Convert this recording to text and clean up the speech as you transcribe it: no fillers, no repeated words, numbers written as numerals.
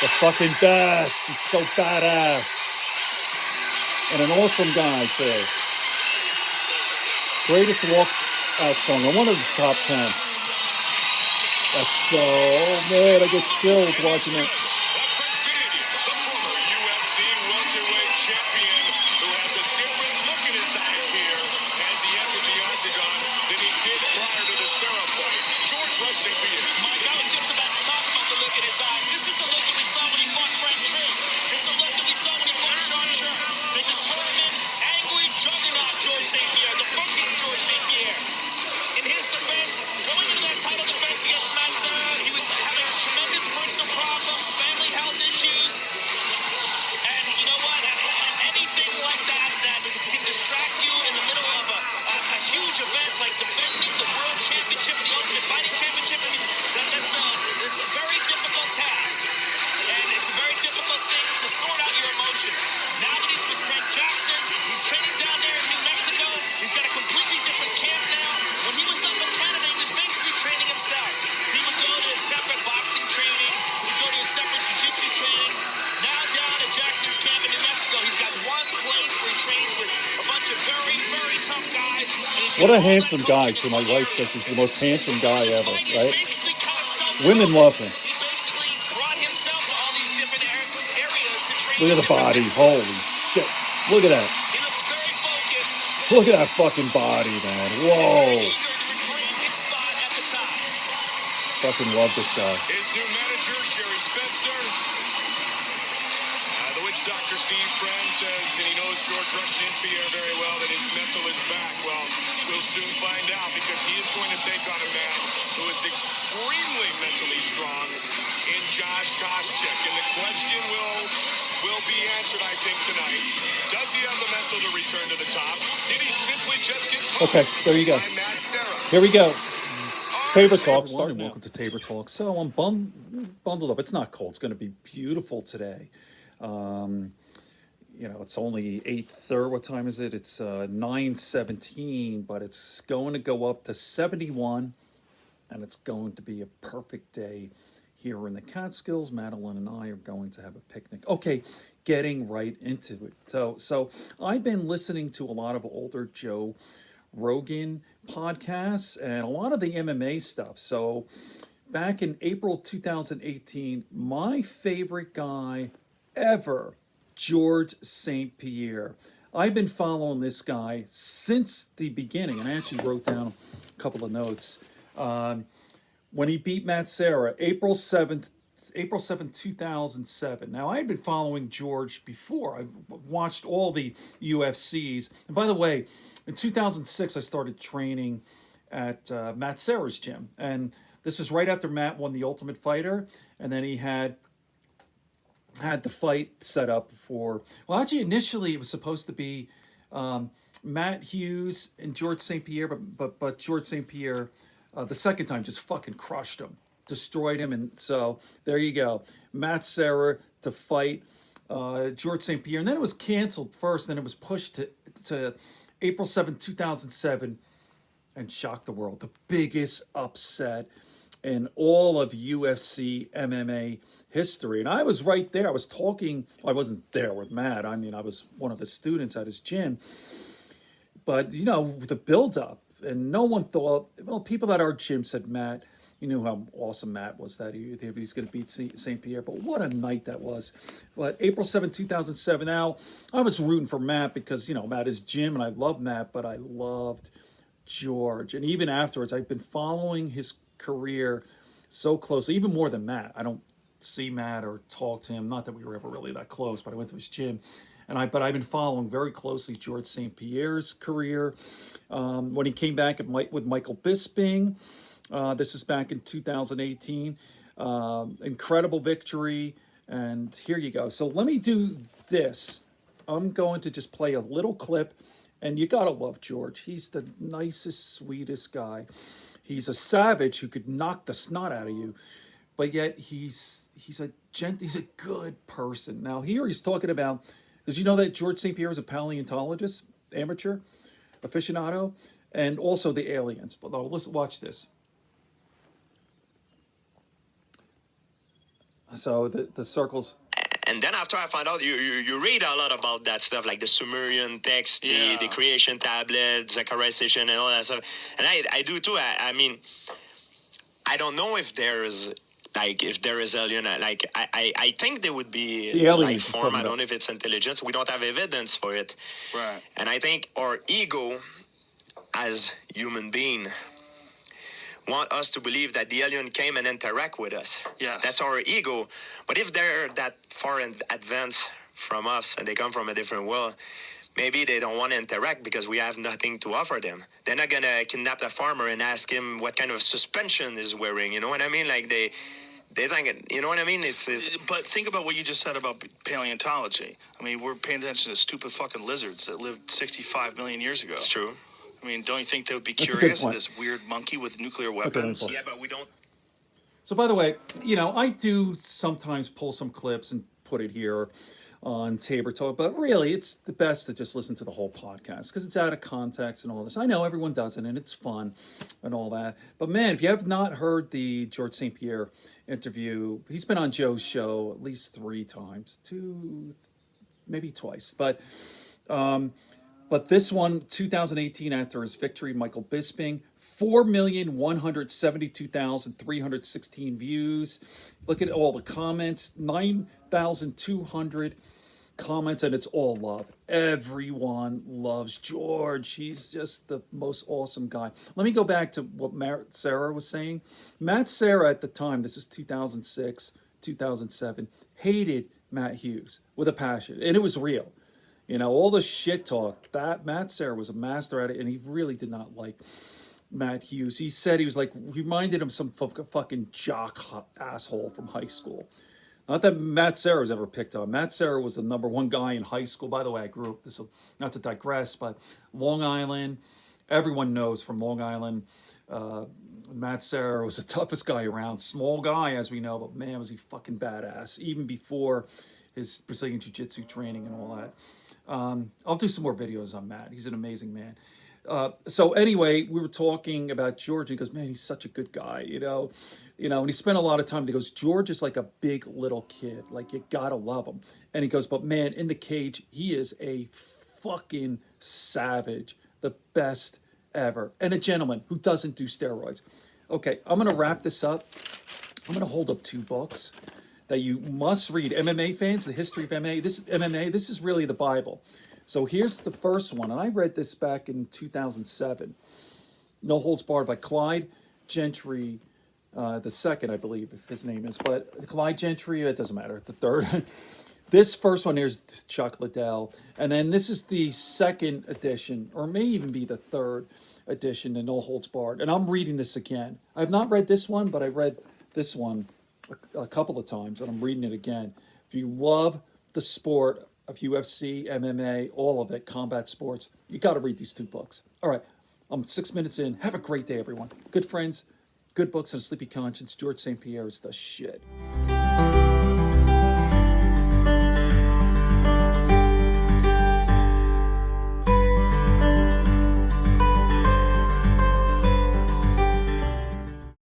The fucking best. He's so badass. And an awesome guy, too. Greatest walkout song. And one of the top 10. That's so... Oh, man, I get chills watching it. The former UFC welterweight champion who has a different look in his eyes here as he entered the octagon than he did prior to the Sarah fight. George St. Pierre. Mike, I was just about to talk about the look in his eyes. This is the look that we saw when he fought Frank Tripp. This is the look that we saw when he fought Sean Sherman. The determined, angry juggernaut George St. Pierre. The funky George St. Pierre. In his defense, going into that title defense against Matt Serra, he was having tremendous personal problems, family health issues. And you know what? Anything like that can distract you in the middle of a huge event like defending the World Championship, the Ultimate Fighting Championship. I mean, it's a very difficult task. And it's a very difficult thing to sort out your emotions. Now that he's with Frank Jackson, he's training down there in New Mexico. He's got a completely different camp now. When he was up in Canada, he was basically training himself. He would go to a separate boxing training. He'd go to a separate jiu-jitsu training. Now down at Jackson's camp in New Mexico, he's got one place where he trains with a bunch of very, very tough guys. What a handsome guy, too. My wife says he's the most handsome guy ever, right? Women love him. He basically brought himself to all these different areas to train. Look at the body. Holy shit. Look at that. He looks very focused. Look at that fucking body, man. Whoa. Eager to reclaim his spot at the top. Fucking love this guy. His new manager, Sherry Spencer. The witch doctor, Steve Friend, says that he knows George St. Pierre very well, that his mental is back. Well, we'll soon find out because he is going to take on a man who is extremely mentally strong in Josh Koscheck. And the question will be answered, I think, tonight. Does he have the mental to return to the top? Did he simply just get caught? Okay, there you go. By Matt Serra? Here we go. Tabor Talk. Everyone, welcome to Tabor Talk. So I'm bundled up. It's not cold. It's going to be beautiful today. You know, it's only 8:30. What time is it? It's 9:17, but it's going to go up to 71, and it's going to be a perfect day here in the Catskills. Madeline and I are going to have a picnic. Okay, getting right into it. So I've been listening to a lot of older Joe Rogan podcasts and a lot of the MMA stuff. So back in April 2018, my favorite guy ever, George St. Pierre. I've been following this guy since the beginning, and I actually wrote down a couple of notes. When he beat Matt Serra, April 7th, 2007. Now, I had been following George before. I watched all the UFCs. And by the way, in 2006, I started training at Matt Serra's gym. And this was right after Matt won the Ultimate Fighter. And then he had the fight set up for... Well, actually, initially, it was supposed to be Matt Hughes and George St. Pierre. But George St. Pierre, the second time, just fucking crushed him. Destroyed him, and so there you go. Matt Serra to fight George St. Pierre, and then it was canceled first, then it was pushed to April 7th, 2007, and shocked the world. The biggest upset in all of UFC MMA history. And I was right there. I was talking, I wasn't there with Matt. I mean, I was one of his students at his gym. But, you know, the build-up, and no one thought, well, people at our gym said, Matt, you knew how awesome Matt was, that he was going to beat St. Pierre. But what a night that was. But April 7, 2007, now, I was rooting for Matt because, you know, Matt is Jim, and I love Matt, but I loved George. And even afterwards, I've been following his career so closely, even more than Matt. I don't see Matt or talk to him. Not that we were ever really that close, but I went to his gym. But I've been following very closely George St. Pierre's career. When he came back with Michael Bisping, this was back in 2018. Incredible victory. And here you go. So let me do this. I'm going to just play a little clip. And you got to love George. He's the nicest, sweetest guy. He's a savage who could knock the snot out of you. But yet he's a good person. Now here he's talking about, did you know that George St. Pierre is a paleontologist, amateur, aficionado, and also the aliens? But listen, watch this. So the circles. And then after I found out, you read a lot about that stuff, like the Sumerian text, the creation tablet, Zechariahization, and all that stuff. And I do too. I mean, I don't know if there's if there is alien, I think there would be The aliens life form. I don't know if it's intelligence. We don't have evidence for it. Right. And I think our ego as human being want us to believe that the alien came and interact with us. Yes. That's our ego. But if they're that far in advance from us and they come from a different world, maybe they don't want to interact because we have nothing to offer them. They're not going to kidnap the farmer and ask him what kind of suspension he's wearing. You know what I mean? Like they think, you know what I mean? It's But think about what you just said about paleontology. I mean, we're paying attention to stupid fucking lizards that lived 65 million years ago. It's true. I mean, don't you think they would be That's a good curious? point. This weird monkey with nuclear weapons. Okay, Yeah, but we don't. So, by the way, I do sometimes pull some clips and put it here on Tabor Talk, but really, it's the best to just listen to the whole podcast because it's out of context and all this. I know everyone does it, and it's fun and all that. But man, if you have not heard the George St. Pierre interview, he's been on Joe's show at least 3 times, 2, maybe twice, But this one, 2018, after his victory, Michael Bisping, 4,172,316 views. Look at all the comments, 9,200 comments, and it's all love. Everyone loves George. He's just the most awesome guy. Let me go back to what Matt Serra was saying. Matt Serra at the time, this is 2006, 2007, hated Matt Hughes with a passion, and it was real. All the shit talk, that Matt Serra was a master at it, and he really did not like Matt Hughes. He said he was like, reminded him of some fucking jock asshole from high school. Not that Matt Serra was ever picked on. Matt Serra was the number 1 guy in high school. By the way, I grew up, not to digress, but Long Island, everyone knows from Long Island, Matt Serra was the toughest guy around. Small guy, as we know, but man, was he fucking badass, even before his Brazilian Jiu-Jitsu training and all that. I'll do some more videos on Matt. He's an amazing man. So anyway, we were talking about George. And he goes, man, he's such a good guy, and he spent a lot of time. He goes, George is like a big little kid. Like, you gotta love him. And he goes, but man, in the cage, he is a fucking savage, the best ever, and a gentleman who doesn't do steroids. Okay, I'm gonna wrap this up. I'm gonna hold up 2 books that you must read. MMA fans, the history of MMA. This is really the Bible. So here's the first one, and I read this back in 2007. No Holds Barred by Clyde Gentry, the second, I believe, if his name is. But Clyde Gentry, it doesn't matter. The third. This first one here is Chuck Liddell, and then this is the second edition, or may even be the third edition to No Holds Barred. And I'm reading this again. I've not read this one, but I read this one a couple of times, and I'm reading it again. If you love the sport of UFC, MMA, all of it, combat sports, you got to read these 2 books. All right, I'm 6 minutes in. Have a great day, everyone. Good friends, good books, and a sleepy conscience. George St. Pierre is the shit.